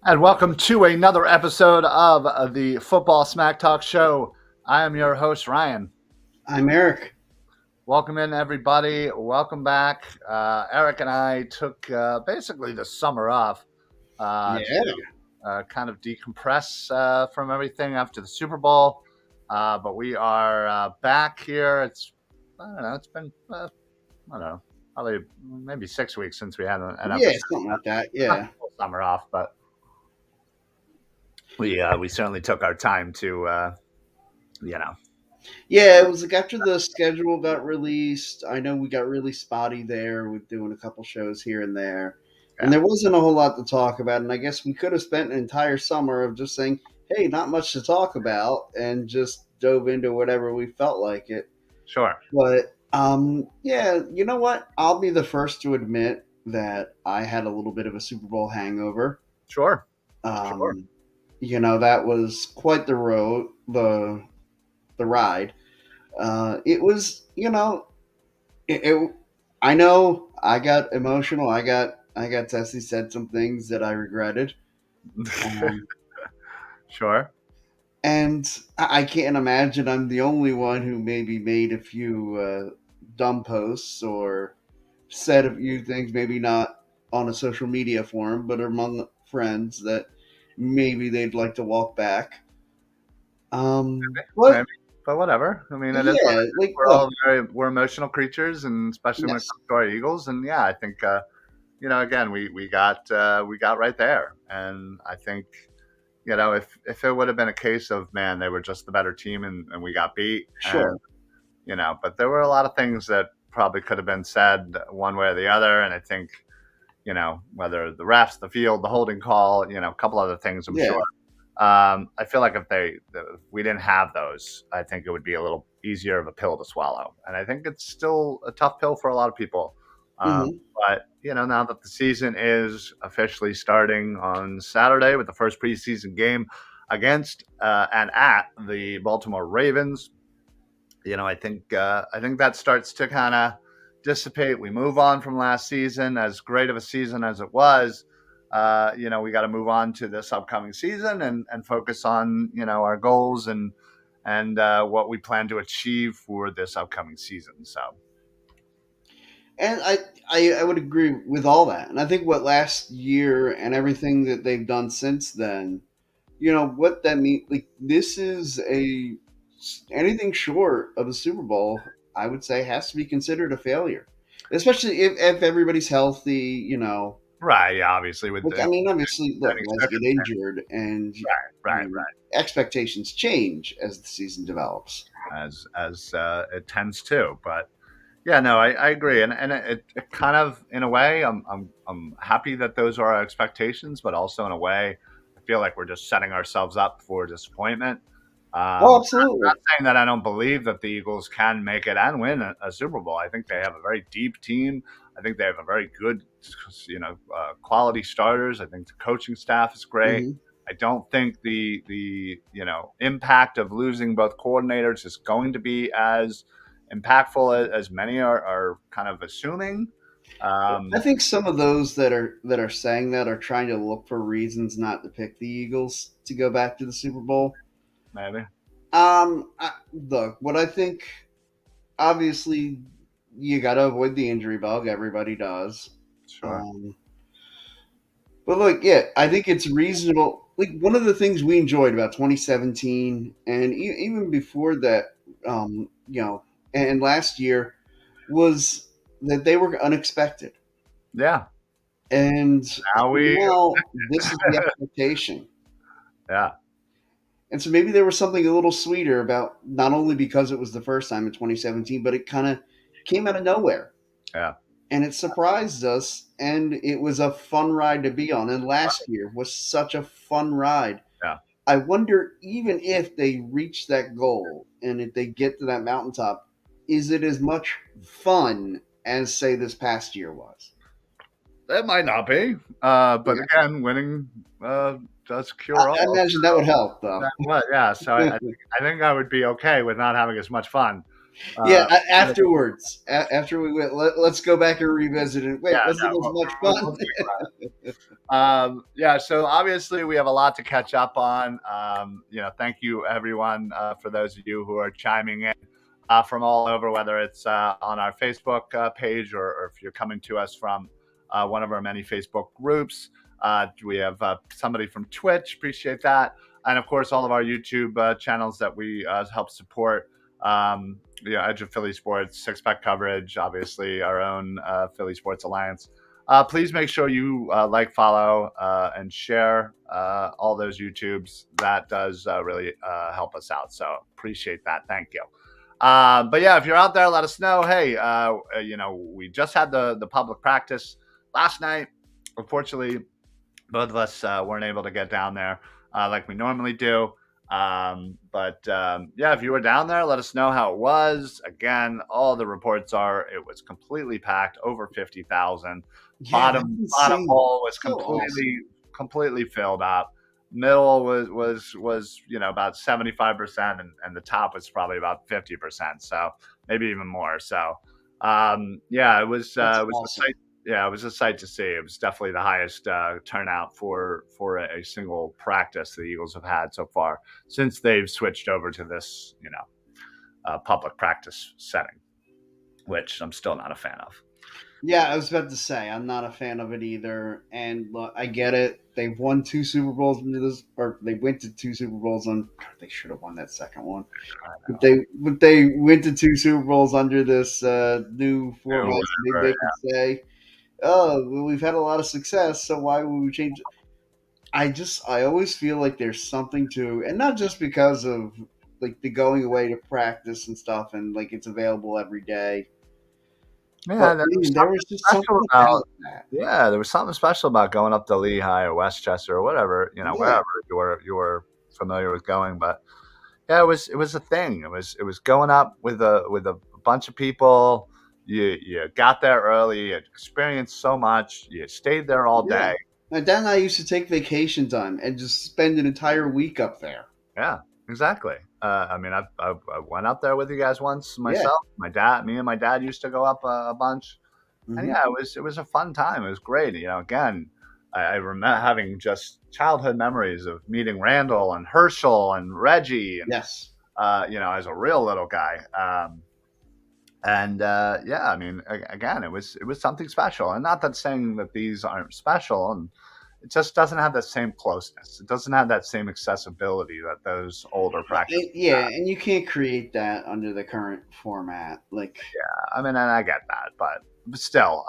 And welcome to another episode of the Football Smack Talk Show. I am your host, Ryan. I'm Eric. Welcome in, everybody. Welcome back. Eric and I took basically the summer off Yeah. to kind of decompress from everything after the Super Bowl. But we are back here. I don't know, it's been, I don't know, probably maybe 6 weeks since we had an Yeah, episode. something like that. Not Yeah. the whole summer off, but we certainly took our time to, you know, Yeah, it was like after the schedule got released, I know we got really spotty there with doing a couple shows here and there. And yeah. there wasn't a whole lot to talk about. And I guess we could have spent an entire summer of just saying, hey, not much to talk about, and just dove into whatever we felt like it. Sure. But yeah, you know what? I'll be the first to admit that I had a little bit of a Super Bowl hangover. Sure. Sure. Um, that was quite the road, the ride. It was, it. I know I got emotional. I got testy. Said some things that I regretted, um, Sure. and I can't imagine I'm the only one who maybe made a few dumb posts or said a few things, maybe not on a social media forum, but among friends that maybe they'd like to walk back. Maybe. But But whatever. I mean, it is what yeah, it is. like We're look, all we're emotional creatures, and especially when it yes, comes to our Eagles. And yeah, I think again, we got right there, and I think if it would have been a case of man, they were just the better team, and we got beat, and sure. but there were a lot of things that probably could have been said one way or the other, and I think whether the refs, the field, the holding call, a couple other things, I'm Yeah. sure. I feel like if we didn't have those, I think it would be a little easier of a pill to swallow. And I think it's still a tough pill for a lot of people. Hmm. But now that the season is officially starting on Saturday with the first preseason game against and at the Baltimore Ravens, I think that starts to kind of dissipate. We move on from last season, as great of a season as it was. We got to move on to this upcoming season and focus on our goals and what we plan to achieve for this upcoming season. So And I would agree with all that. And I think what last year and everything that they've done since then, what that means, like, this is anything short of a Super Bowl, I would say has to be considered a failure. Especially if everybody's healthy, right, yeah, obviously with Like, the I mean, obviously, look, any guys get circumstance, injured, and right, right, expectations change as the season develops. as it tends to, but. Yeah, no, I agree, and it kind of in a way I'm happy that those are our expectations, but also in a way I feel like we're just setting ourselves up for disappointment. Oh, Not absolutely. saying that I don't believe that the Eagles can make it and win a Super Bowl. I think they have a very deep team. I think they have a very good, quality starters. I think the coaching staff is great. Hmm. I don't think the impact of losing both coordinators is going to be as impactful as many are kind of assuming. I Um, think some of those that are saying that are trying to look for reasons not to pick the Eagles to go back to the Super Bowl. Maybe. Look, what I think, obviously, you got to avoid the injury bug. Everybody does. Sure. Um, but look, yeah, I think it's reasonable. Like, one of the things we enjoyed about 2017 and even before that, and last year was that they were unexpected. Yeah. And Now we. now this is the expectation. Yeah. And so maybe there was something a little sweeter about, not only because it was the first time in 2017, but it kind of came out of nowhere. Yeah. And it surprised us, and it was a fun ride to be on. And last year was such a fun ride. Yeah. I wonder, even if they reach that goal and if they get to that mountaintop, is it as much fun as, say, this past year was? It might not be, but Yeah. again, winning does I cure I all. imagine that would help, though. What? Yeah. So I think I would be okay with not having as much fun. Yeah, Uh, afterwards, after we went, let's go back and revisit it. yeah, Wait, wasn't no, it as much fun? we'll speak about it. Yeah, so obviously we have a lot to catch up on. Thank you everyone for those of you who are chiming in from all over, whether it's on our Facebook page or if you're coming to us from one of our many Facebook groups. We have somebody from Twitch, appreciate that. And of course, all of our YouTube channels that we help support. Edge of Philly Sports, Six Pack Coverage, obviously our own Philly Sports Alliance. Please make sure you like, follow, and share all those YouTubes. That does really help us out. So appreciate that. Thank you. But yeah, if you're out there, let us know. Hey, we just had the public practice last night. Unfortunately, both of us weren't able to get down there like we normally do. Yeah, if you were down there, let us know how it was. Again, all the reports are it was completely packed, over 50,000. Yeah, that's Bottom insane. hole was So awesome. completely filled up. Middle was about 75%, and the top was probably about 50%. So maybe even more. So yeah, That's it was a awesome. sight. Yeah, it was a sight to see. It was definitely the highest turnout for a single practice the Eagles have had so far since they've switched over to this, public practice setting, which I'm still not a fan of. Yeah, I was about to say I'm not a fan of it either. And look, I get it. They've won two Super Bowls into this, or they went to two Super Bowls on. They should have won that second one. I But they went to two Super Bowls under this new know. format. So maybe Whatever. they can say, "Oh, well, we've had a lot of success, so why would we change?" I always feel like there's something to, and not just because of like the going away to practice and stuff, and like it's available every day. Yeah, But there was man, there was something just something special about. about that. Yeah, there was something special about going up to Lehigh or Westchester or whatever, Yeah, wherever you were familiar with going. But yeah, it was a thing. It was going up with a bunch of people. You got there early. You experienced so much. You stayed there all yeah. day. My dad and I used to take vacation time and just spend an entire week up there. Yeah, exactly. I mean, I went up there with you guys once Yeah. myself. Me and my dad used to go up a bunch, and Hmm. yeah, it was a fun time. It was great. Again, I remember having just childhood memories of meeting Randall and Herschel and Reggie, and Yes. as a real little guy. And yeah, I mean, again, it was something special, and not that saying that these aren't special, and it just doesn't have that same closeness. It doesn't have that same accessibility that those older practices Yeah, have. and you can't create that under the current format. Like, I mean, and I get that, but still,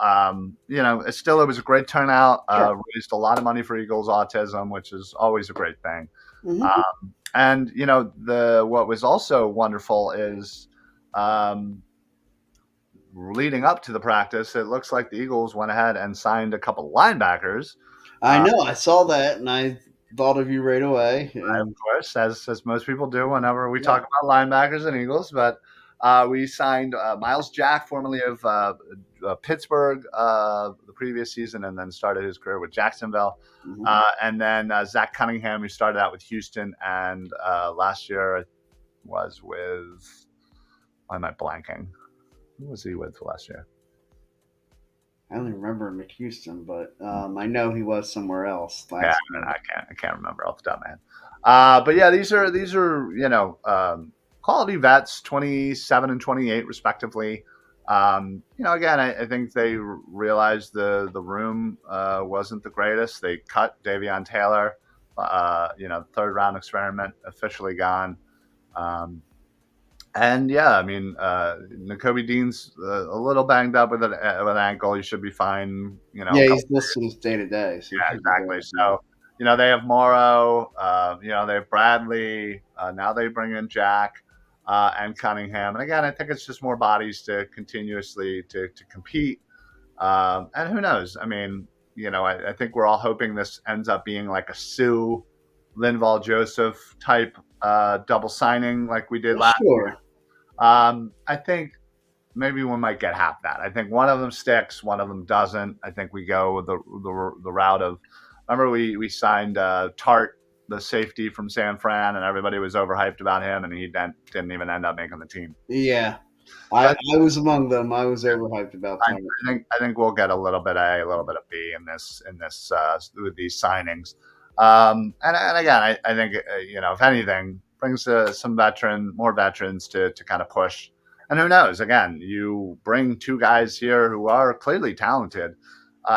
it was a great turnout. sure. Raised a lot of money for Eagles autism, which is always a great thing. Hmm. And the what was also wonderful is leading up to the practice, it looks like the Eagles went ahead and signed a couple of linebackers. I Uh, know. I saw that, and I thought of you right away. of And course, as most people do whenever we yeah. talk about linebackers and Eagles. But we signed Miles Jack, formerly of Pittsburgh, the previous season, and then started his career with Jacksonville. Hmm. And then Zach Cunningham, who started out with Houston, and last year was with. Why am I blanking? Who was he with last year? I only remember him at Houston, but I know he was somewhere else Yeah, last year. I can't remember off the top of my head. But yeah, these are quality vets, 27 and 28 respectively. Again, I think they realized the room wasn't the greatest. They cut Davion Taylor. Third round experiment officially gone. Um, and yeah, I mean, Nakobe Dean's a little banged up with an ankle. He should be fine. A Yeah, couple. he's listed as day to day, so he Yeah, should be exactly. good. Yeah. So, they have Morrow, they have Bradley. Now they bring in Jack and Cunningham. And again, I think it's just more bodies to continuously to compete. And who knows? I mean, I think we're all hoping this ends up being like a Sue, Linval Joseph type double signing like we did last. Sure. I think maybe we might get half that. I think one of them sticks, one of them doesn't. I think we go with the route of. Remember, we signed Tart, the safety from San Fran, and everybody was overhyped about him, and he didn't even end up making the team. Yeah. I, But I was among them. I was overhyped about I, Tony. I think we'll get a little bit of A, a little bit of B in this with these signings. And again, I think if anything, brings some more veterans to kind of push. And who knows? Again, you bring two guys here who are clearly talented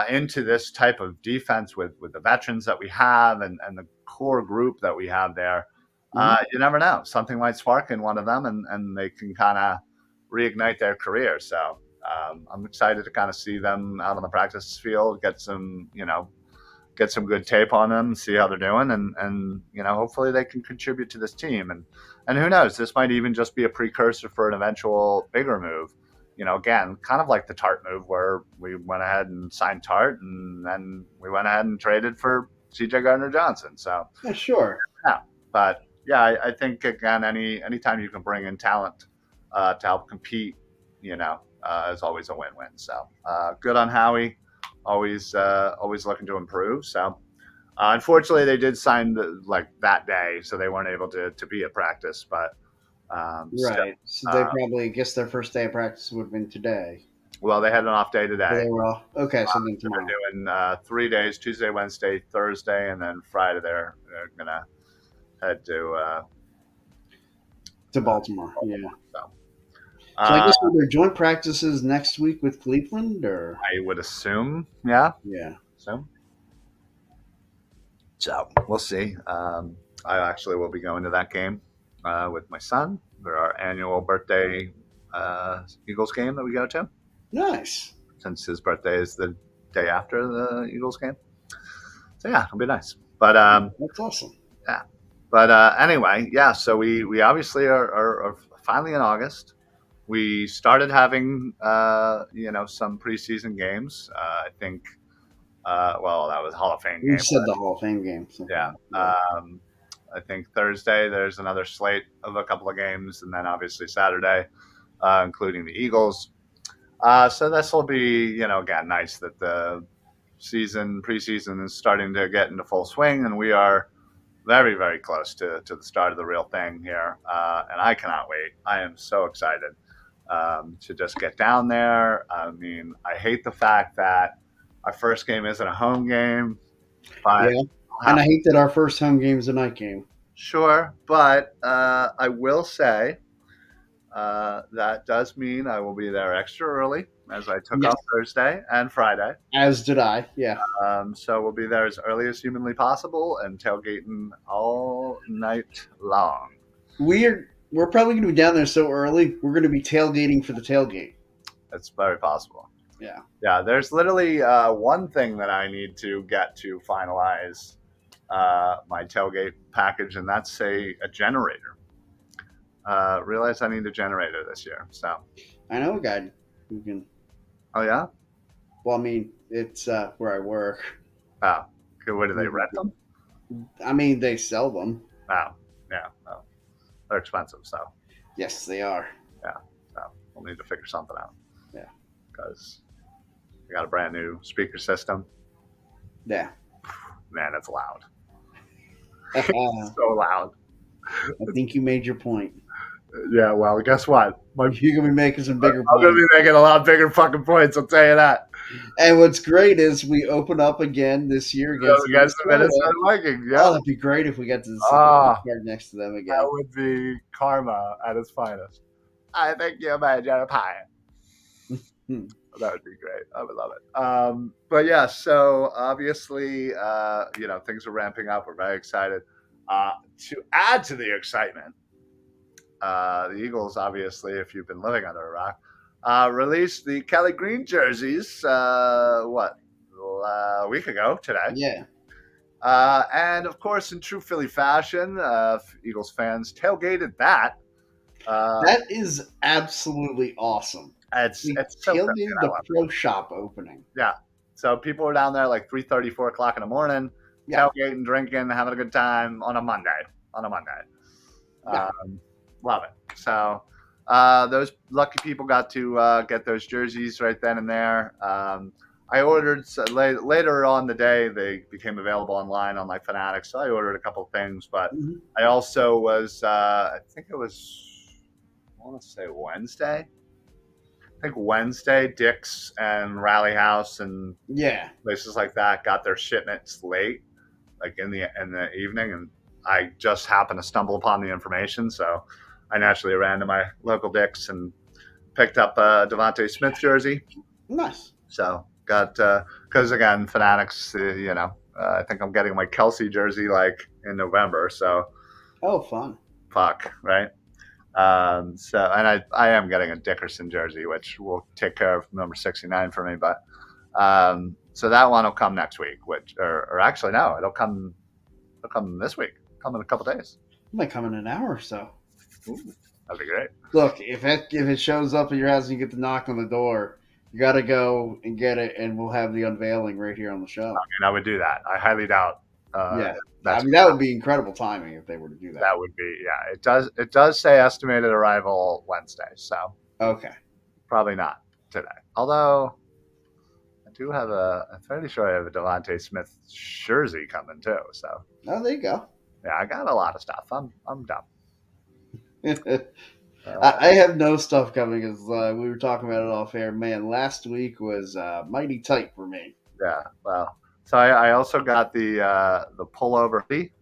into this type of defense with the veterans that we have and the core group that we have there. Mhm. You never know. Something might spark in one of them, and they can kind of reignite their career. So I'm excited to kind of see them out on the practice field, get some good tape on them, see how they're doing, and hopefully they can contribute to this team. And who knows, this might even just be a precursor for an eventual bigger move. Again, kind of like the Tart move, where we went ahead and signed Tart, and then we went ahead and traded for C.J. Gardner Johnson. So Yeah, sure. yeah, but yeah, I think again, anytime you can bring in talent to help compete, is always a win-win. So good on Howie, always looking to improve. So unfortunately, they did sign like that day, so they weren't able to be at practice. But still, Right. So they uh, probably, I guess their first day of practice would have been today. well, they had an off day But today. they were off. Okay, so then So tomorrow they're doing 3 days: Tuesday, Wednesday, Thursday, and then Friday. They're gonna head to uh, Baltimore. Yeah. so. So I Uh, guess are there joint practices next week with Cleveland, or I would assume, yeah. yeah, So, we'll see. I actually will be going to that game with my son for our annual birthday Eagles game that we go to, nice. since his birthday is the day after the Eagles game. So yeah, it'll be nice. But That's awesome. yeah. But anyway, yeah. So we obviously are finally in August. We started having some preseason games. I think well, that was Hall of Fame You game. said the Hall of Fame game. So, Yeah. yeah. I think Thursday there's another slate of a couple of games, and then obviously Saturday, including the Eagles. So this will be, again, nice that the preseason is starting to get into full swing, and we are very, very close to the start of the real thing here. And I cannot wait. I am so excited to just get down there. I mean, I hate the fact that our first game isn't a home game, but Yeah. And I hate that our first home game is a night game. sure, but I will say that does mean I will be there extra early, as I took Yes. off Thursday and Friday. As did I. Yeah. So we'll be there as early as humanly possible and tailgating all night long. We're probably going to be down there so early. We're going to be tailgating for the tailgate. It's very possible. Yeah. Yeah, there's literally one thing that I need to get to finalize my tailgate package, and that's a generator. Realize I need a generator this year. So, I know a guy who can. oh yeah, Well, I mean, it's where I work. oh, okay, what do they rent them? I mean, they sell them. Oh, yeah, oh, they're expensive. So, Yes, they are. yeah, so we'll need to figure something out. Yeah. Because we got a brand new speaker system. Yeah. Man, it's loud. I So loud. think you made your point. Yeah, well, guess what? You're going to be making some bigger I'm going to points. be making a lot bigger fucking points, I'll tell you that. And what's great is we open up again this year against Against the Minnesota Vikings, Oh, yeah. that'd be great if we got to Ah. start next to them That again. would be karma at its finest. I think you made your pie. Hmm. That would be great. I would love it. But yeah, so obviously, things are ramping up. We're very excited. To add to the excitement, the Eagles, obviously, if you've been living under a rock, released the Kelly Green jerseys, a week ago today. Yeah. And of course, in true Philly fashion, Eagles fans tailgated that. That is absolutely awesome. It's We it's so tailgated crazy. the pro shop opening. Yeah. So people were down there like 3:30, 4 o'clock in the morning, Yeah. tailgating, drinking, having a good time on a Monday. Yeah. Love it. So those lucky people got to get those jerseys right then and there. I ordered later on the day. They became available online on like Fanatics, so I ordered a couple things. But Mhm. I also was, I think it was want to say Wednesday. I think Wednesday, Dick's and Rally House and Yeah. places like that got their shipments late, like in the evening, and I just happened to stumble upon the information, so I naturally ran to my local Dick's and picked up a Devontae Smith jersey. Nice. So got because again, Fanatics, I think I'm getting my Kelsey jersey like in November. So Oh, fun. fuck, right? So and I am getting a Dickerson jersey, which will take care of number 69 for me. But so that one will come next week, which or actually no, it'll come this week. Come in a couple days. It might come in an hour or so. Ooh, that'd be great. Look, if it shows up at your house and you get the knock on the door, you got to go and get it, and we'll have the unveiling right here on the show. I would do that. I highly doubt. Yeah, That's I mean that would be incredible timing if they were to do that. that would be yeah. It does say estimated arrival Wednesday, so Okay. probably not today. Although I do have I'm fairly sure I have a Devontae Smith jersey coming too. So Oh, there you go. yeah, I got a lot of stuff. I'm dumb. I have no stuff coming as we were talking about it off air. Man, last week was mighty tight for me. Yeah, well, so I also got the pullover hoodie.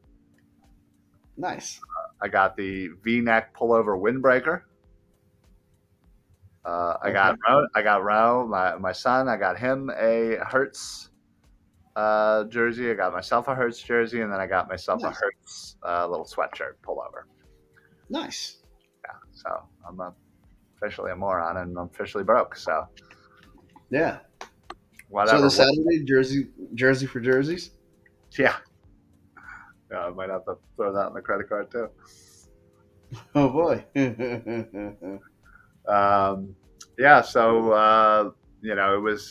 Nice. I got the V-neck pullover windbreaker. I got Ro. I got Ro, my son. I got him a Hertz jersey. I got myself a Hertz jersey, and then I got myself a Nice. Hertz little sweatshirt pullover. Nice. Yeah, so I'm officially a moron, and I'm officially broke. So Yeah. whatever. So the Saturday jersey for jerseys. Yeah. Yeah, I might have to throw that on the credit card too. Oh boy. Yeah, so it was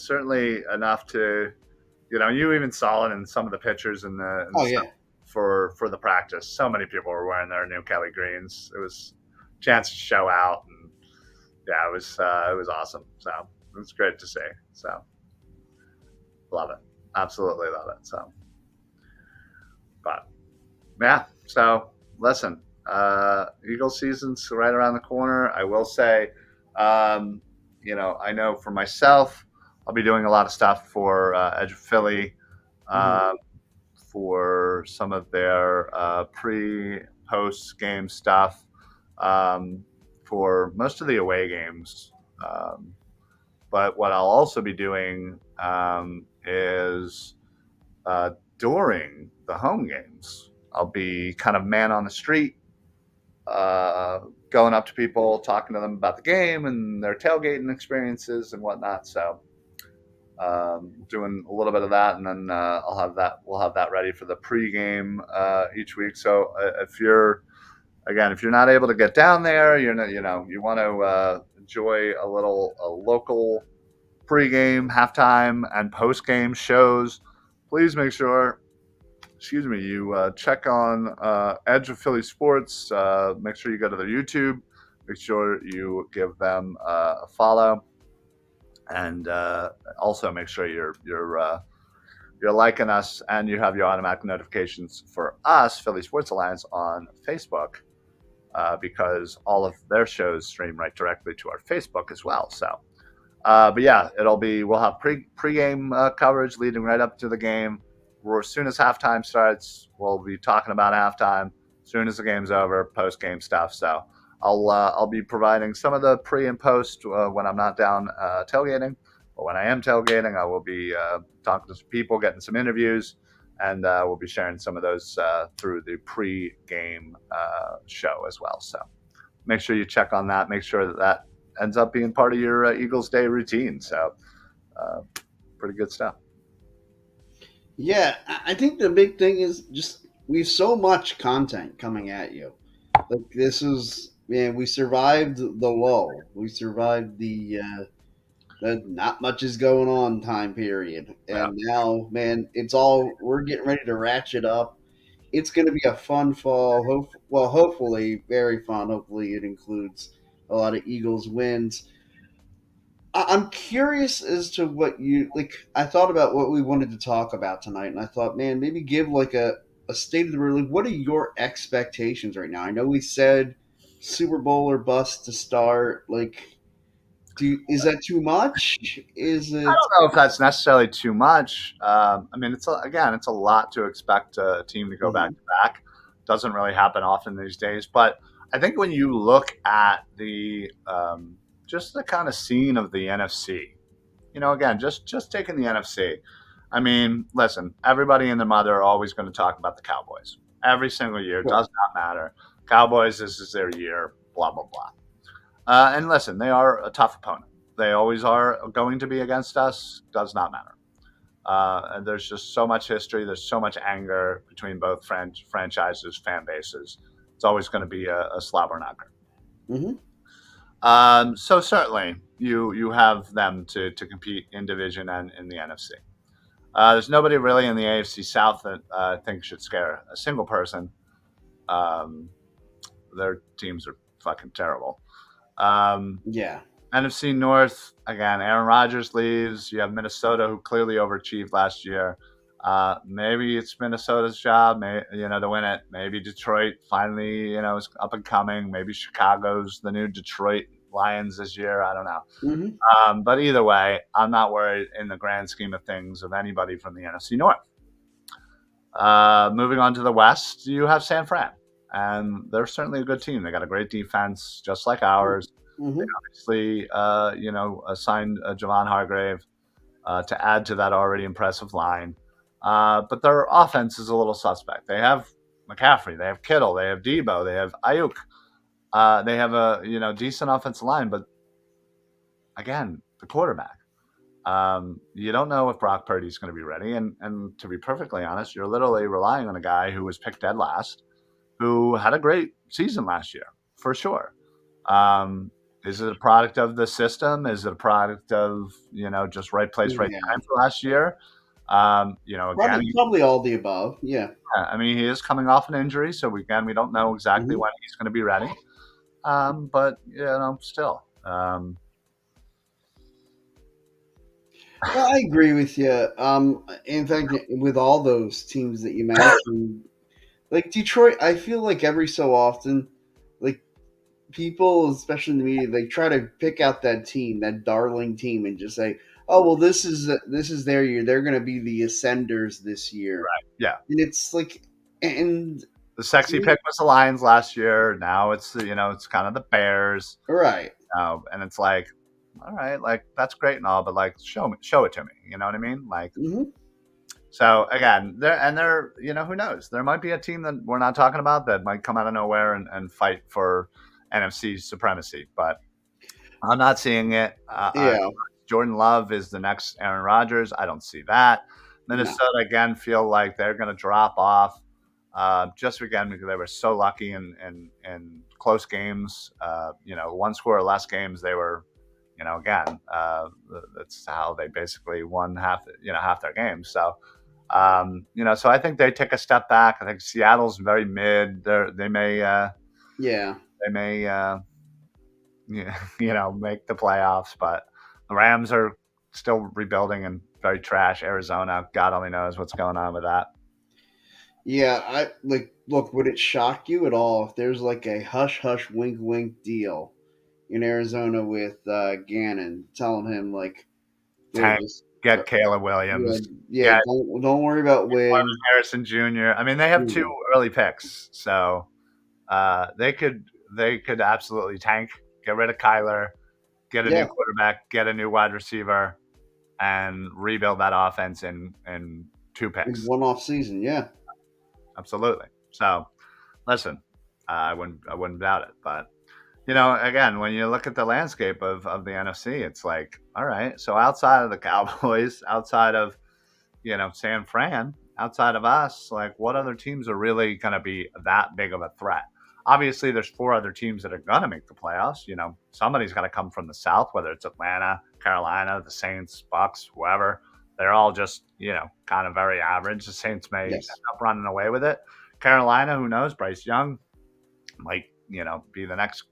certainly enough to, you even saw it in some of the pictures and Oh stuff yeah. for the practice. So many people were wearing their new Kelly greens. It was a chance to show out, and yeah, it was awesome. So it was great to see. So love it, absolutely love it. So, but yeah, so listen, Eagle season's right around the corner. I will say, I know for myself, I'll be doing a lot of stuff for Edge of Philly, Mhm. for some of their post game stuff, for most of the away games. But what I'll also be doing is during the home games, I'll be kind of man on the street, going up to people, talking to them about the game and their tailgating experiences and whatnot. So, doing a little bit of that, and then we'll have that ready for the pregame each week. So, if you're not able to get down there, you want to enjoy a local pregame, halftime, and postgame shows, please make sure, you check on Edge of Philly Sports. Make sure you go to their YouTube. Make sure you give them a follow, and also make sure you're liking us, and you have your automatic notifications for us, Philly Sports Alliance, on Facebook, because all of their shows stream right directly to our Facebook as well. So, but yeah, we'll have pregame coverage leading right up to the game. As soon as halftime starts, we'll be talking about halftime. As soon as the game's over, post game stuff. So I'll be providing some of the pre and post when I'm not down tailgating. But when I am tailgating, I will be talking to some people, getting some interviews, and we'll be sharing some of those through the pre-game show as well. So make sure you check on that. Make sure that ends up being part of your Eagles Day routine. So pretty good stuff. Yeah, I think the big thing is just we have so much content coming at you. Like this is man, we survived the lull. We survived the not much is going on time period, Yeah. and now man, we're getting ready to ratchet up. It's going to be a fun fall. Hopefully, very fun. Hopefully, it includes a lot of Eagles wins. I'm curious as to what you like. I thought about what we wanted to talk about tonight, and I thought, man, maybe give like a state of the room. Like, what are your expectations right now? I know we said Super Bowl or bust to start. Like, is that too much? Is I it? don't know if that's necessarily too much. I mean, again, it's a lot to expect a team to go back Mhm. to back. Doesn't really happen often these days. But I think when you look at the just the kind of scene of the NFC, again, just taking the NFC. I mean, listen, everybody and their mother are always going to talk about the Cowboys every single year. Sure. Does not matter. Cowboys, this is their year. Blah blah blah. And listen, they are a tough opponent. They always are going to be against us. Does not matter. And there's just so much history. There's so much anger between both franchises, fan bases. It's always going to be a slobber knocker. Hmm. So certainly, you have them to compete in division and in the NFC. There's nobody really in the AFC South that I think should scare a single person. Um, their teams are fucking terrible. Um, Yeah. NFC North, again, Aaron Rodgers leaves. You have Minnesota, who clearly overachieved last year. Maybe it's Minnesota's job, to win it. Maybe Detroit finally, is up and coming. Maybe Chicago's the new Detroit Lions this year. I don't know. Hmm. But either way, I'm not worried in the grand scheme of things of anybody from the NFC North. Moving on to the West, you have San Fran, and they're certainly a good team. They got a great defense, just like ours. They Hmm. obviously, assigned Javon Hargrave to add to that already impressive line. But their offense is a little suspect. They have McCaffrey, they have Kittle, they have Debo, they have Ayuk. They have a decent offensive line, but again, the quarterback. You don't know if Brock Purdy's going to be ready, and to be perfectly honest, you're literally relying on a guy who was picked dead last, who had a great season last year for sure. Um, is it a product of the system? Is it a product of just right place, right Yeah. time for last year? Again, Probably all the above. Yeah. I mean, he is coming off an injury, so we don't know exactly Hmm. when he's going to be ready. But still, Well, I agree with you. In fact, with all those teams that you mentioned, like Detroit, I feel like every so often, like people, especially in the media, they try to pick out that team, that darling team, and just say, "Oh, well, this is their year. They're going to be the ascenders this year." yeah. And it's like, and The to sexy me, pick was the Lions last year. Now it's it's kind of the Bears. right? And it's like, all right, like that's great and all, but like show it to me. You know what I mean? Like, Hmm. so again, they're who knows? There might be a team that we're not talking about that might come out of nowhere and fight for NFC supremacy, but I'm not seeing it. Yeah. Jordan Love is the next Aaron Rodgers. I don't see that. No. Minnesota again feel like they're going to drop off. Just again because they were so lucky in close games. One score or less games they were. Again, that's how they basically won half their games. So, so I think they take a step back. I think Seattle's very mid. They may Yeah. they may make the playoffs, but the Rams are still rebuilding and very trash. Arizona, God only knows what's going on with that. Yeah. I like. Look, would it shock you at all if there's like a hush hush wink wink deal in Arizona with Gannon, telling him like, "Dude, Tank, just get Caleb yeah, Williams, yeah, get don't worry about Marvin win." Harrison Jr. I mean, they have two Yeah. early picks, so they could absolutely tank, get rid of Kyler, get a new Yeah, quarterback, get a new wide receiver, and rebuild that offense in two in picks. one off season. Yeah. Absolutely. So, listen, I wouldn't doubt it. But again, when you look at the landscape of the NFC, it's like, all right. So outside of the Cowboys, outside of San Fran, outside of us, like what other teams are really going to be that big of a threat? Obviously, there's four other teams that are going to make the playoffs. Somebody's got to come from the South, whether it's Atlanta, Carolina, the Saints, Bucks, whoever. They're all just kind of very average. The Saints may end Yes. up running away with it. Carolina, who knows? Bryce Young might be the next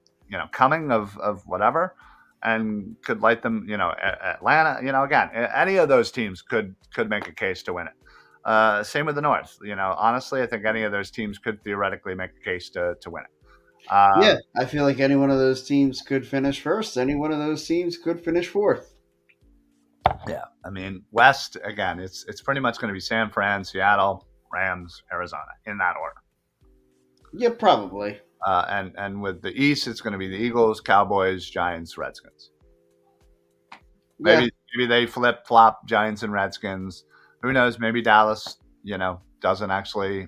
coming of whatever, and could light them. Atlanta. Again, any of those teams could make a case to win it. Same with the North. Honestly, I think any of those teams could theoretically make a case to win it. Yeah, Um, I feel like any one of those teams could finish first. Any one of those teams could finish fourth. yeah, I mean, West again, it's pretty much going to be San Fran, Seattle, Rams, Arizona in that order. Yeah, probably. And with the East, it's going to be the Eagles, Cowboys, Giants, Redskins. Yeah. Maybe they flip flop Giants and Redskins. Who knows? Maybe Dallas, doesn't actually,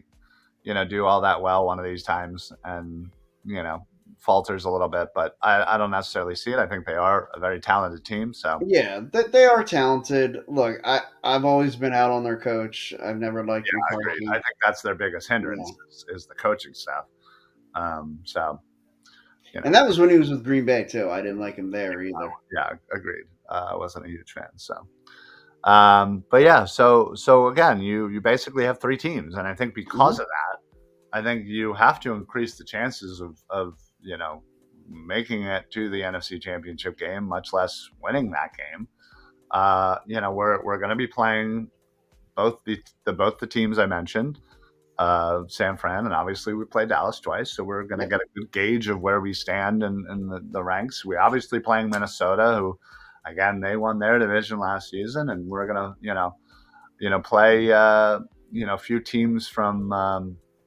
do all that well one of these times, and you know falters a little bit. But I don't necessarily see it. I think they are a very talented team. So Yeah, they are talented. Look, I've always been out on their coach. I've never liked agreed. I McCarthy. think that's their biggest Yeah. hindrance is the coaching staff. So you And know, that was when he was with Green Bay too. I didn't like him there either. yeah, agreed. I wasn't a huge fan. So. But yeah, so again, you basically have three teams, and I think because Hmm. of that, I think you have to increase the chances of making it to the NFC Championship game, much less winning that game. We're going to be playing both the teams I mentioned, San Fran, and obviously we played Dallas twice, so we're going to Yep. get a good gauge of where we stand in the ranks. We obviously playing Minnesota, who again they won their division last season, and we're gonna play a few teams from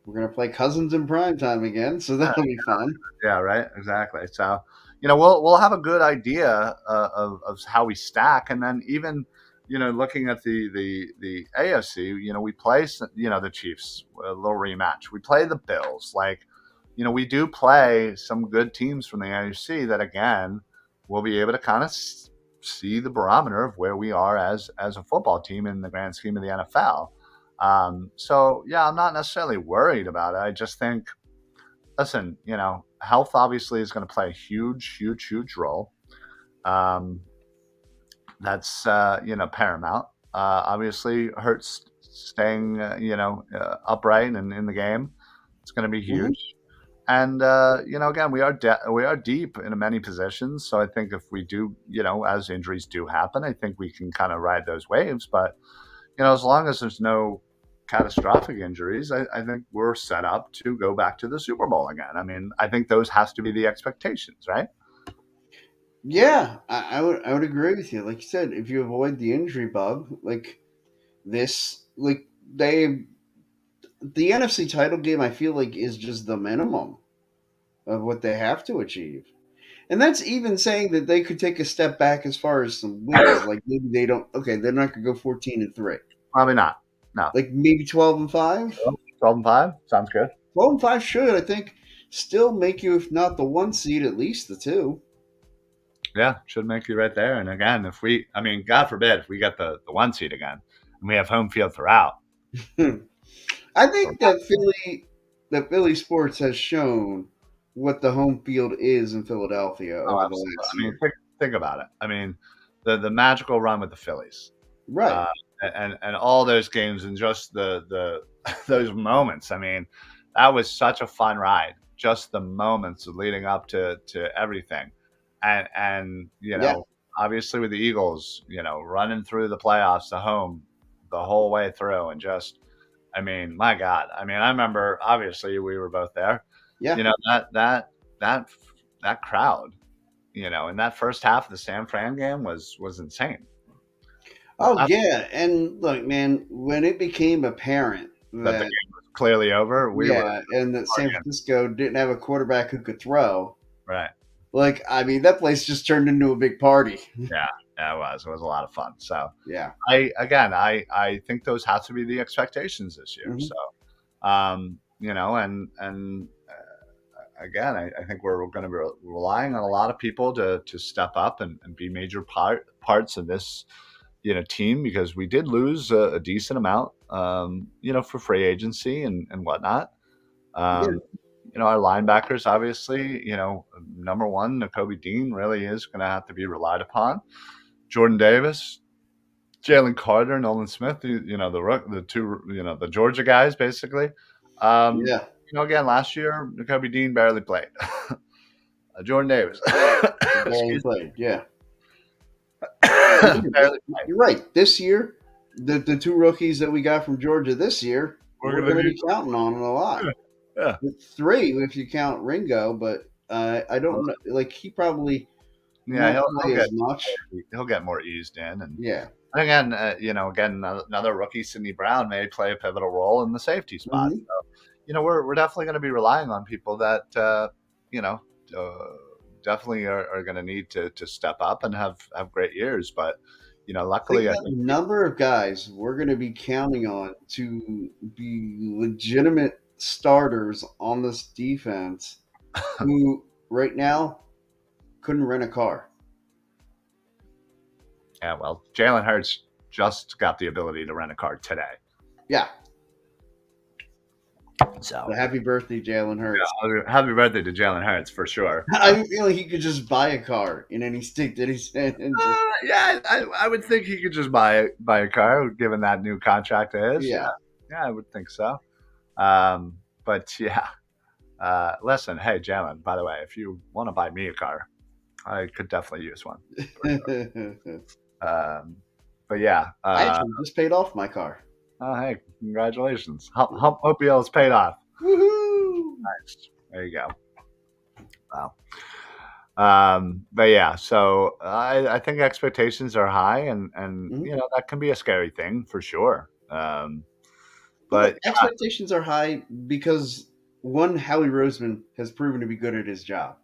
We're gonna play Cousins in prime time again, so that'll be fun. yeah, right, exactly. So we'll have a good idea of how we stack, and then even looking at the AFC, we play the Chiefs, a little rematch. We play the Bills, like we do play some good teams from the AFC that again we'll be able to kind of see the barometer of where we are as a football team in the grand scheme of the NFL. So yeah, I'm not necessarily worried about it. I just think, listen, health obviously is going to play a huge, huge, huge role. Um, that's paramount. Obviously, Hurts staying upright and in the game. It's going to be Hmm. huge. And again, we are deep in many positions. So I think if we do, as injuries do happen, I think we can kind of ride those waves. But as long as there's no catastrophic injuries, I think we're set up to go back to the Super Bowl again. I mean, I think those has to be the expectations, right? Yeah, I would agree with you. Like you said, if you avoid the injury bug, like this, like they the NFC title game, I feel like is just the minimum of what they have to achieve. And that's even saying that they could take a step back as far as some wins. Like maybe they don't. Okay, they're not going to go 14-3. Probably not. No. Like maybe 12-5. 12-5 sounds good. 12-5 should, I think, still make you, if not the one seed, at least the two. Yeah, should make you right there. And again, I mean, God forbid, if we get the one seed again and we have home field throughout. I think that Philly sports has shown what the home field is in Philadelphia Oh, over the absolutely. last I mean, year. think about it. I mean, the magical run with the Phillies, Right. uh, and all those games and just the those moments. I mean, that was such a fun ride. Just the moments leading up to everything, and Yeah. obviously with the Eagles, running through the playoffs, the home, the whole way through, and just, I mean, my God. I mean, I remember obviously we were both there. Yeah. That that crowd, in that first half of the San Fran game was insane. Oh I yeah. And look, man, when it became apparent thought the that game was clearly over. We were yeah, and that San partying. Francisco didn't have a quarterback who could throw, Right. like I mean, that place just turned into a big party. Yeah. Yeah, it was. It was a lot of fun. So Yeah. I think those have to be the expectations this year. Hmm. So and again, I think we're going to be relying on a lot of people to step up and be major parts of this team, because we did lose a decent amount for free agency and whatnot. Yeah. um, our linebackers, obviously, number one, Nakobe Dean really is going to have to be relied upon. Jordan Davis, Jalen Carter, Nolan Smith, the two, the Georgia guys, basically. um, Yeah. Again, last year Nakobe Dean barely played. Jordan Davis, Barely excuse played. Yeah. me, Yeah, barely played. you're right. This year, the two rookies that we got from Georgia this year, We're we're going going to to need be counting on it a lot. Yeah, 3 if you count Ringo, but I don't know. Like he probably yeah, won't he'll play as much. get more eased in, and Yeah. again, another rookie, Sidney Brown, may play a pivotal role in the safety spot. Hmm. We're definitely going to be relying on people that you know uh, definitely are going to need to step up and have great years. But Think luckily, I about the think number of guys we're going to be counting on to be legitimate starters on this defense who right now couldn't rent a car. yeah, well, Jalen Hurts just got the ability to rent a car today. Yeah. So The happy birthday, Jalen Hurts. happy birthday to Jalen Hurts for sure. I have a feeling he could just buy a car in any state that he's in. And just, Yeah, I would think he could just buy a car given that new contract is. Yeah, yeah. yeah, I would think so. But yeah, listen, hey, Jalen, by the way, if you want to buy me a car, I could definitely use one. For I sure. But yeah, actually just paid off my car. oh, hey, congratulations. Hope is paid off. Woohoo! Nice. There you go. Wow. But yeah, so I think expectations are high, and Mhm. that can be a scary thing for sure. But look, But expectations are high because one, Howie Roseman has proven to be good at his job.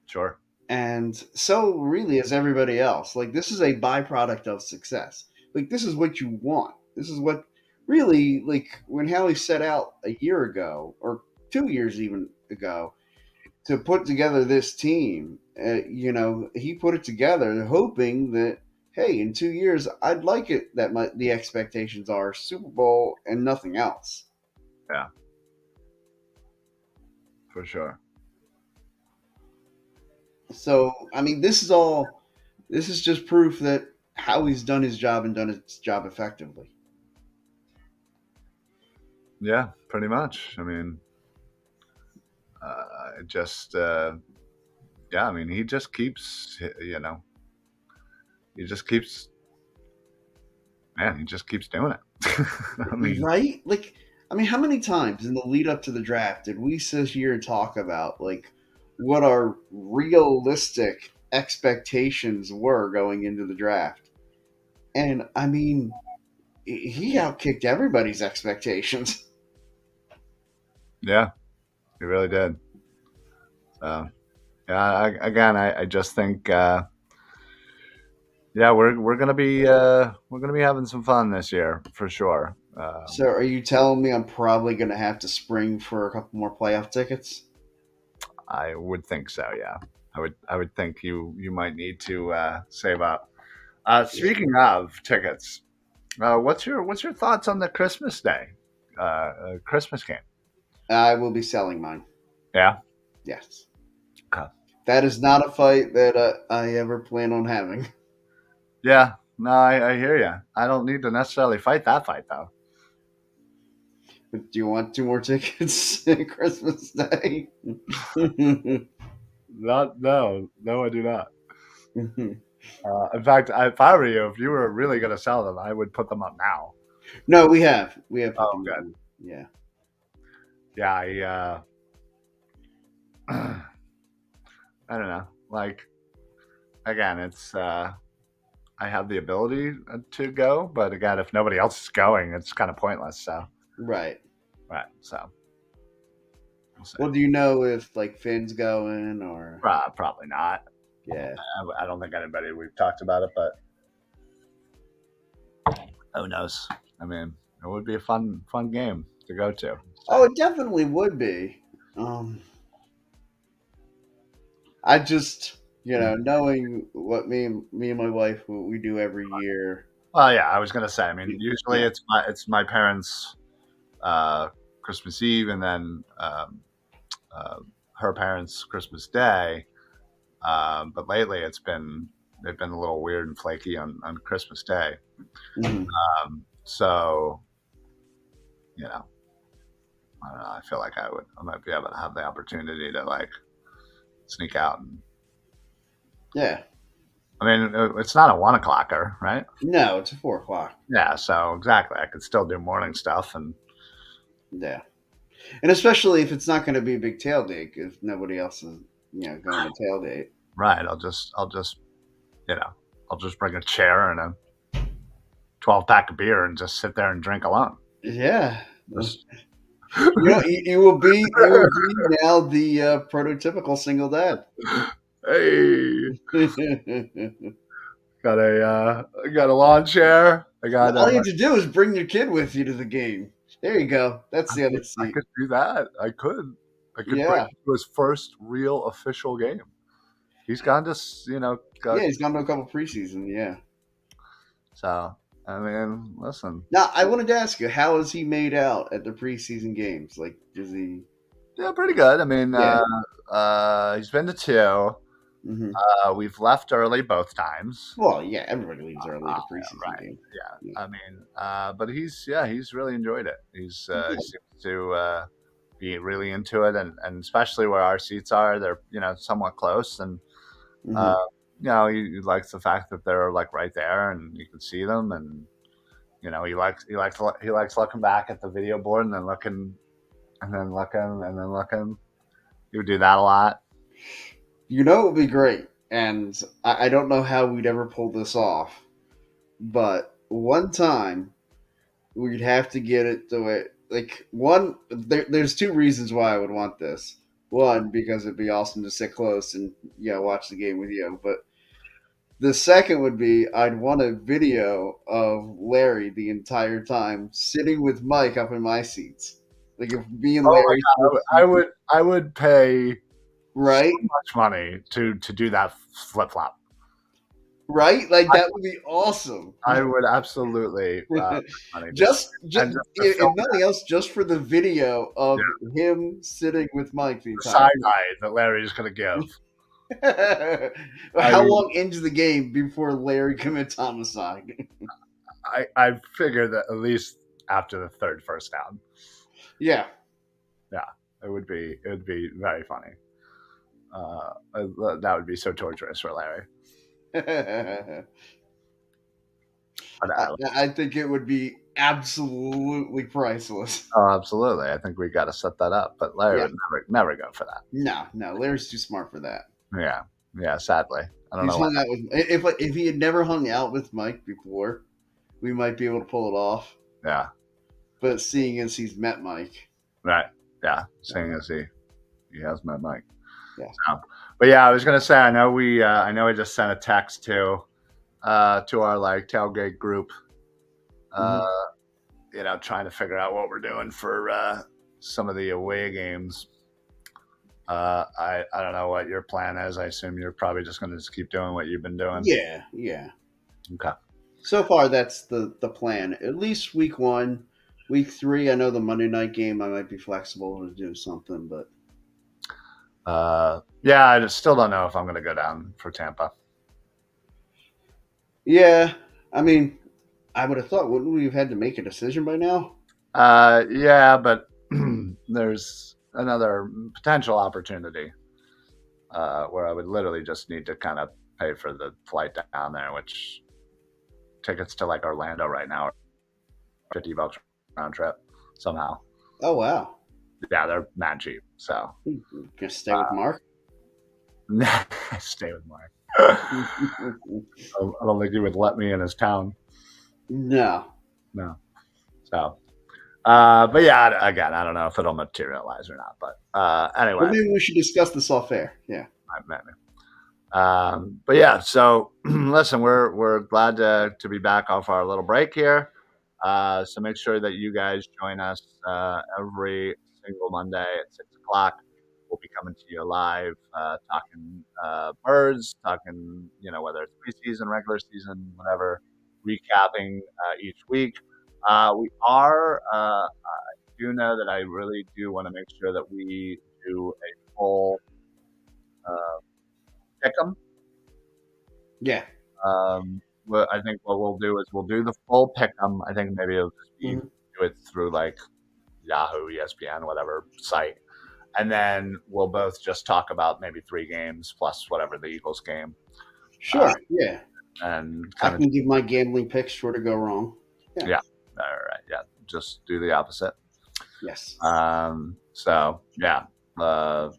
sure, And so really is everybody else. Like this is a byproduct of success. Like this is what you want. This is what really like when Howie set out a year ago or 2 years even ago to put together this team. He put it together hoping that hey, in 2 years I'd like it that the expectations are Super Bowl and nothing else. yeah, for sure. So I mean, this is just proof that Howie's done his job and done his job effectively. Yeah, pretty much. I mean, just yeah. I mean, he just keeps he just keeps man, he just keeps doing it. I mean, Right? Like, I mean, how many times in the lead up to the draft did we sit here and talk about like what our realistic expectations were going into the draft? And I mean, he outkicked everybody's expectations. yeah, he really did. So yeah, again, I just think yeah, we're gonna be having some fun this year for sure. So, are you telling me I'm probably going to have to spring for a couple more playoff tickets? I would think so. Yeah, I would think you might need to save up. Speaking of tickets, what's your thoughts on the Christmas Day, Christmas game? I will be selling mine. Yeah. Yes. Okay. That is not a fight that I ever plan on having. Yeah. No, I hear you. I don't need to necessarily fight that fight though. Do you want 2 more tickets Christmas Day? Not no, I do not. In fact, if I were you, if you were really going to sell them, I would put them up now. No, we have put Oh, them good. on. Yeah. Yeah, I don't know. Like again, it's I have the ability to go, but again, if nobody else is going, it's kind of pointless. So Right. right, so we'll see. Well, do you know if like Finn's going or Probably not. yeah? I don't think anybody we've talked about it, but who knows? I mean, it would be a fun game to go to. Oh, So it definitely would be. Um, I just knowing what me and my wife what we do every year. well, yeah, I was gonna say. I mean, usually Yeah. it's my parents' uh, Christmas Eve, and then uh, her parents' Christmas Day. But lately, they've been a little weird and flaky on Christmas Day. Mhm. So I don't know. I feel like I might be able to have the opportunity to like sneak out. And Yeah. I mean, it's not a 1 o'clocker, right? No, it's a 4 o'clock. Yeah. So exactly, I could still do morning stuff, and Yeah. And especially if it's not going to be a big tailgate, if nobody else is going to tailgate. Right. I'll just you know I'll just bring a chair and a 12 pack of beer and just sit there and drink alone. Yeah, Just you will be now the prototypical single dad. hey, got a lawn chair. I got All you have to do is bring your kid with you to the game. There you go. That's the other I seat. could do that. I could bring Yeah, him to his first real official game. He's gone to got yeah. He's gone to a couple preseason. Yeah. so. I mean, listen, Now I wanted to ask you, how is he made out at the preseason games? Like, does he? yeah, pretty good. I mean, Yeah. he's been to two. Hmm. We've left early both times. Well, yeah. Everybody leaves early to preseason Right. game. Yeah. Yeah. I mean, but he's really enjoyed it. He Good. seems to be really into it, and especially where our seats are, they're somewhat close, and uh, Hmm. he likes the fact that they're like right there, and you can see them, and he likes looking back at the video board and then looking and then looking and then looking. He would do that a lot. It would be great, and I don't know how we'd ever pull this off, but one time we'd have to get it the way. Like there's two reasons why I would want this. One, because it'd be awesome to sit close and watch the game with you. But the second would be I'd want a video of Larry the entire time sitting with Mike up in my seats. Like if me and Oh my Larry god, I would pay so right, much money to do that flip flop. right, like that would be awesome. I would absolutely money just and just to film if nothing else, just for the video of him sitting with Mike the the entire side eye that Larry's going to give. time. I How long into the game before Larry commits homicide? I figure that at least after the third first down, Yeah. yeah, it would be very funny. That would be so torturous for Larry. I, But, I think it would be absolutely priceless. oh, absolutely, I think we got to set that up. But Larry Yeah. would never go for that. No, no, Larry's too smart for that. Yeah, yeah. Sadly, I don't He's know why. hung out with if he had never hung out with Mike before, we might be able to pull it off. Yeah, But seeing as he's met Mike, right. Yeah, seeing as he has met Mike. yeah. So, but yeah, I was gonna say I just sent a text to our like tailgate group, Mhm. uh, trying to figure out what we're doing for some of the away games. I don't know what your plan is. I assume you're probably just gonna just keep doing what you've been doing. Yeah, yeah. Okay. So far, that's the plan. At least week one, week three. I know the Monday night game. I might be flexible to do something, but Yeah, I just still don't know if I'm gonna go down for Tampa. yeah. I mean, I would have thought, wouldn't we have had to make a decision by now? Yeah, but there's another potential opportunity where I would literally just need to kind of pay for the flight down there, which tickets to like Orlando right now are $50 round trip somehow. Oh wow, Yeah, they're mad cheap. So gonna stay with Mark. stay with Mark. I don't think he would let me in his town. No. No. So, but yeah, again, I don't know if it'll materialize or not. But anyway, Well, maybe we should discuss this off air. Yeah. maybe. But yeah, so listen, we're glad to be back off our little break here. So make sure that you guys join us every single Monday at 6 o'clock. We'll be coming to you live, talking birds, talking whether it's preseason, regular season, whatever, recapping each week. We are. I do know that I really do want to make sure that we do a full uh, pick 'em. Yeah. What I think what we'll do is we'll do the full pick 'em. I think maybe it'll just be Mhm. do it through like Yahoo, ESPN, whatever site, and then we'll both just talk about maybe 3 games plus whatever the Eagles game, uh, Sure. Yeah. and I kind of can give my gambling picks sure to go wrong. Yeah. yeah, all right, yeah, just do the opposite. Yes. So yeah,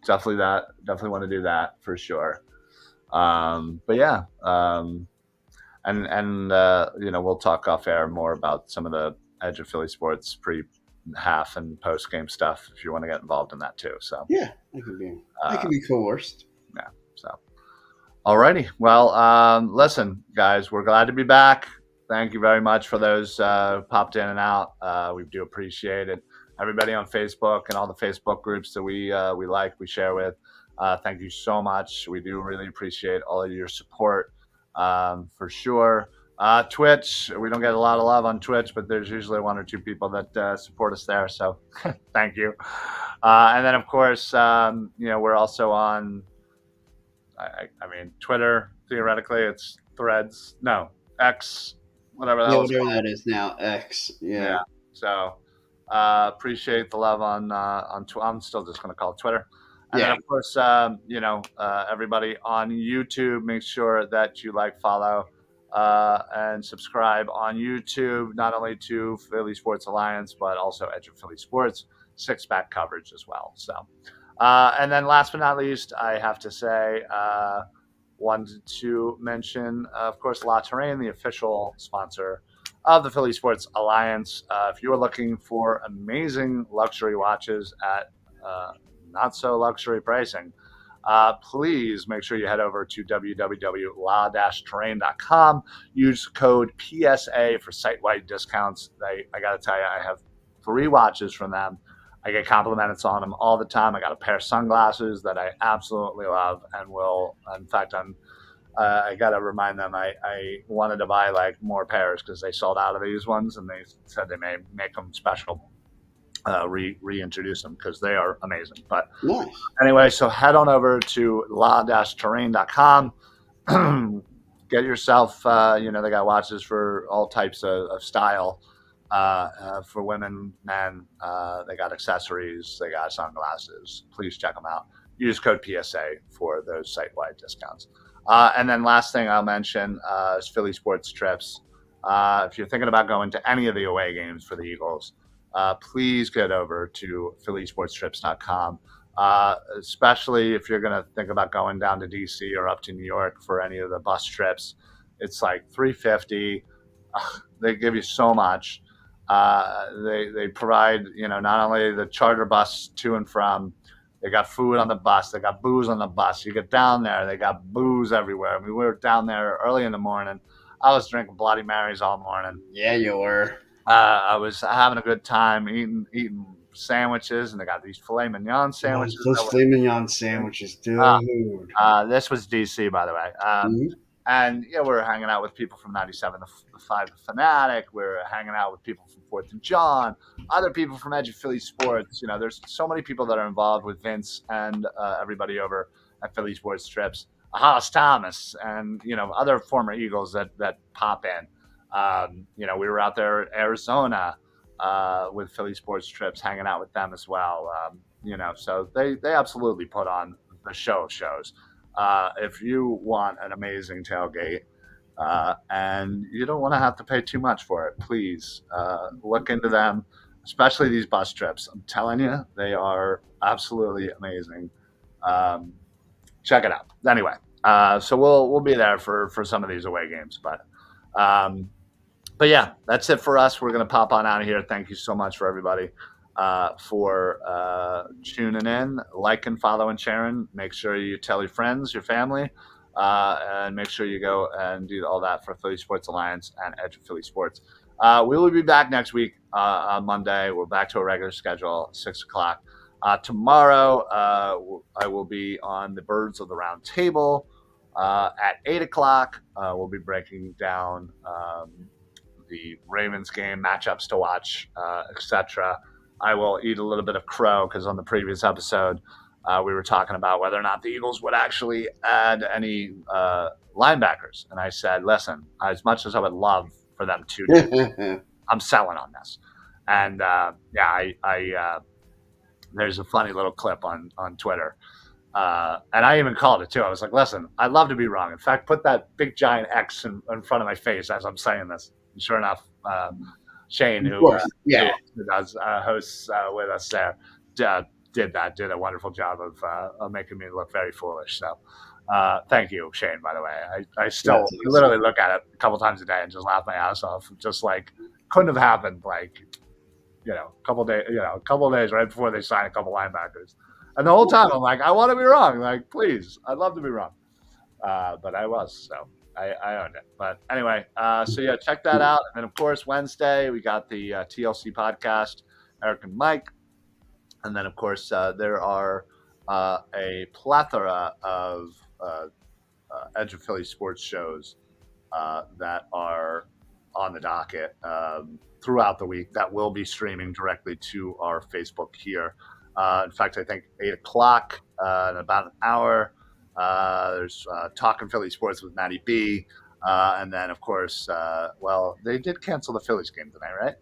definitely want to do that for sure. But yeah, and we'll talk off air more about some of the Edge of Philly sports pre, half, and post game stuff if you want to get involved in that too. So Yeah, that uh, can be coerced. yeah, so alrighty. Well, listen, guys, we're glad to be back. Thank you very much for those popped in and out. We do appreciate it. Everybody on Facebook and all the Facebook groups that we like, we share with. Thank you so much. We do really appreciate all of your support, for sure. Twitch, we don't get a lot of love on Twitch, but there's usually one or two people that support us there. So thank you. And then, of course, we're also on I mean, Twitter, theoretically, it's Threads. No, X, whatever the Yeah, hell it's whatever called. that is now. X. Yeah. Yeah. So appreciate the love on. I'm still just going to call it Twitter. And then, Yeah. of course, everybody on YouTube, make sure that you like, follow, and subscribe on YouTube, not only to Philly Sports Alliance, but also Edge of Philly Sports, six-pack coverage as well. So, and then last but not least, I have to say, wanted to mention, of course, La Terrain, the official sponsor of the Philly Sports Alliance. If you are looking for amazing luxury watches at not so luxury pricing, please make sure you head over to www.la-terrain.com. Use code PSA for site-wide discounts. I got to tell you, I have 3 watches from them. I get complimented on them all the time. I got a pair of sunglasses that I absolutely love and will. In fact, I got to remind them I wanted to buy like more pairs because they sold out of these ones, and they said they may make them special, reintroduce them because they are amazing. But Nice. anyway, so head on over to la-terrain.com. Get yourself, they got watches for all types of style, for women, men. They got accessories, they got sunglasses. Please check them out. Use code PSA for those site-wide discounts. And then last thing I'll mention is Philly sports trips. If you're thinking about going to any of the away games for the Eagles, please get over to phillysportstrips.com. Especially if you're going to think about going down to DC or up to New York for any of the bus trips. It's like $350. They give you so much. They provide, not only the charter bus to and from, they got food on the bus, they got booze on the bus. You get down there, they got booze everywhere. I mean, we were down there early in the morning. I was drinking Bloody Marys all morning. Yeah, you were. I was having a good time eating sandwiches, and they got these filet mignon sandwiches. Those filet mignon sandwiches, dude. This was DC, by the way. Mhm. And yeah, we were hanging out with people from 97 to 5 The Fanatic. We were hanging out with people from 4th and John, other people from Edge of Philly Sports. There's so many people that are involved with Vince and everybody over at Philly Sports Trips. Hollis Thomas and, other former Eagles that pop in. We were out there in Arizona with Philly Sports Trips, hanging out with them as well. So they absolutely put on the show of shows. If you want an amazing tailgate, and you don't want to have to pay too much for it, please look into them, especially these bus trips. I'm telling you, they are absolutely amazing. Check it out. Anyway, so we'll be there for some of these away games, but yeah, that's it for us. We're going to pop on out of here. Thank you so much for everybody for tuning in, liking, following, sharing. Make sure you tell your friends, your family, and make sure you go and do all that for Philly Sports Alliance and Edge of Philly Sports. We will be back next week on Monday. We're back to a regular schedule, 6 o'clock. Tomorrow, I will be on the Birds of the Round Table at 8 o'clock. We'll be breaking down the Ravens game, matchups to watch, etc. I will eat a little bit of crow because on the previous episode, we were talking about whether or not the Eagles would actually add any linebackers. And I said, listen, as much as I would love for them to do, I'm selling on this. And there's a funny little clip on Twitter. And I even called it too. I was like, listen, I'd love to be wrong. In fact, put that big giant X in front of my face as I'm saying this. And sure enough, Shane, Of who course, yeah. does hosts with us there, did a wonderful job of making me look very foolish. So thank you, Shane. By the way, I still That's awesome. literally look at it a couple times a day and just laugh my ass off. Just like couldn't have happened like a couple days right before they sign a couple linebackers. And the whole time I'm like, I want to be wrong. Like, please, I'd love to be wrong. But I was, so I owned it. But anyway, so yeah, check that out. And then, of course, Wednesday, we got the TLC podcast, Eric and Mike. And then, of course, there are a plethora of Edge of Philly sports shows that are on the docket throughout the week that will be streaming directly to our Facebook here. In fact, I think 8 o'clock in about an hour. There's Talking Philly Sports with Matty B. And then, of course, they did cancel the Phillies game tonight, right?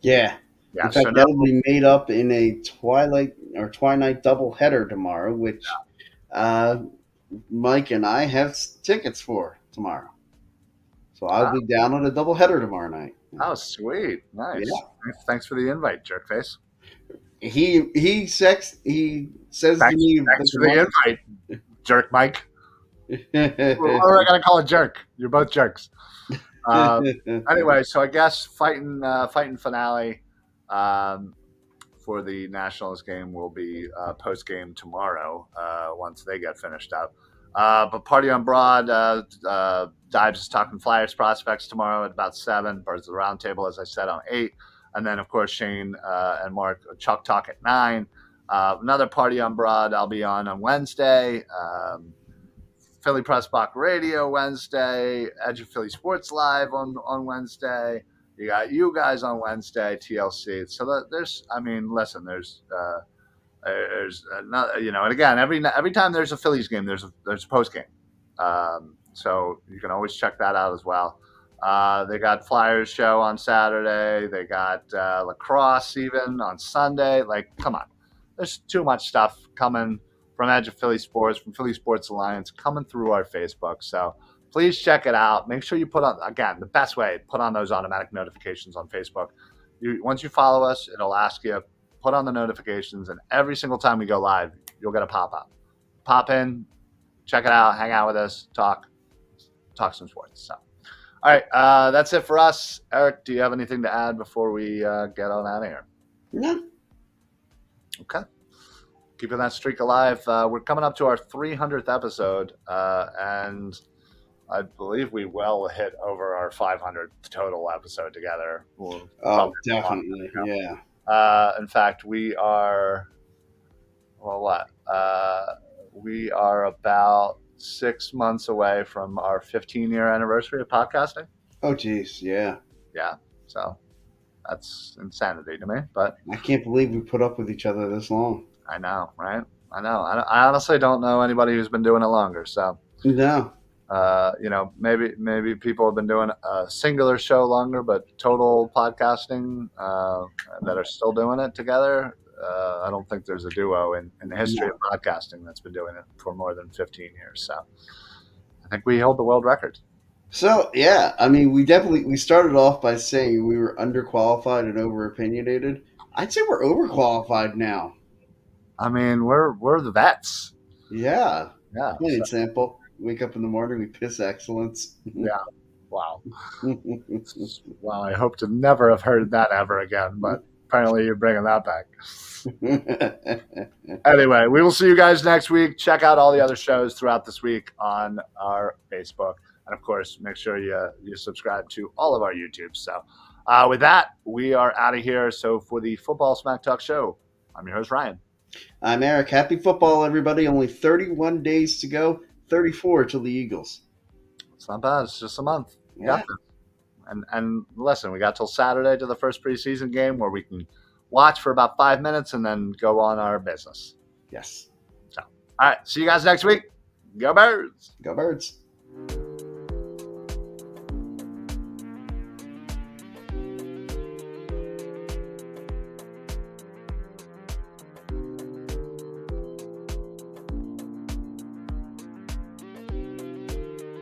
Yeah. Yeah. In fact, that'll be made up in a twilight doubleheader tomorrow, which Mike and I have tickets for tomorrow. So I'll be down on a doubleheader tomorrow night. Oh, sweet. Nice. Yeah. Thanks for the invite, jerkface. He says thanks, to me, thanks for the invite, jerk Mike. What are I going to call a jerk? You're both jerks. Anyway, so I guess fighting finale for the Nationals game will be post game tomorrow once they get finished up. But Party on Broad, Dives is talking Flyers prospects tomorrow at about 7. Birds of the Roundtable, as I said, on 8. And then, of course, Shane and Mark Chalk Talk at 9. Another Party on Broad I'll be on Wednesday. Philly Press Box Radio Wednesday. Edge of Philly Sports Live on Wednesday. You got you guys on Wednesday, TLC. So there's not, and again, every time there's a Phillies game, there's a post game. So you can always check that out as well. They got Flyers show on Saturday. They got lacrosse even on Sunday. Like, come on, there's too much stuff coming from Edge of Philly Sports, from Philly Sports Alliance, coming through our Facebook. So please check it out. Make sure you put on, again, the best way, put on those automatic notifications on Facebook. Once you follow us, it'll ask you, put on the notifications, and every single time we go live, you'll get a pop-up. Pop in, check it out, hang out with us, talk some sports. So, all right, that's it for us. Eric, do you have anything to add before we get on out of here? No. Okay. Keeping that streak alive. We're coming up to our 300th episode, and I believe we will hit over our 500th total episode together. Definitely, yeah. In fact, we are, we are about 6 months away from our 15-year anniversary of podcasting. Oh, geez, yeah. Yeah, so that's insanity to me. But I can't believe we put up with each other this long. I know, right? I know. I honestly don't know anybody who's been doing it longer. So no. Maybe people have been doing a singular show longer, but total podcasting that are still doing it together. I don't think there's a duo in the history of podcasting that's been doing it for more than 15 years. So I think we hold the world record. So, yeah, I mean, we started off by saying we were underqualified and over-opinionated. I'd say we're overqualified now. I mean, we're the vets. Yeah. Yeah. Plain and simple. Wake up in the morning, we piss excellence. Yeah. Wow. Wow. I hope to never have heard that ever again, but apparently you're bringing that back. Anyway, we will see you guys next week. Check out all the other shows throughout this week on our Facebook. And, of course, make sure you subscribe to all of our YouTubes. So with that, we are out of here. So for the Football Smack Talk Show, I'm your host, Ryan. I'm Eric. Happy football, everybody. Only 31 days to go. 34 till the Eagles. It's not bad. It's just a month. Yeah. And listen, we got till Saturday to the first preseason game where we can watch for about 5 minutes and then go on our business. Yes. So, all right. See you guys next week. Go Birds. Go Birds.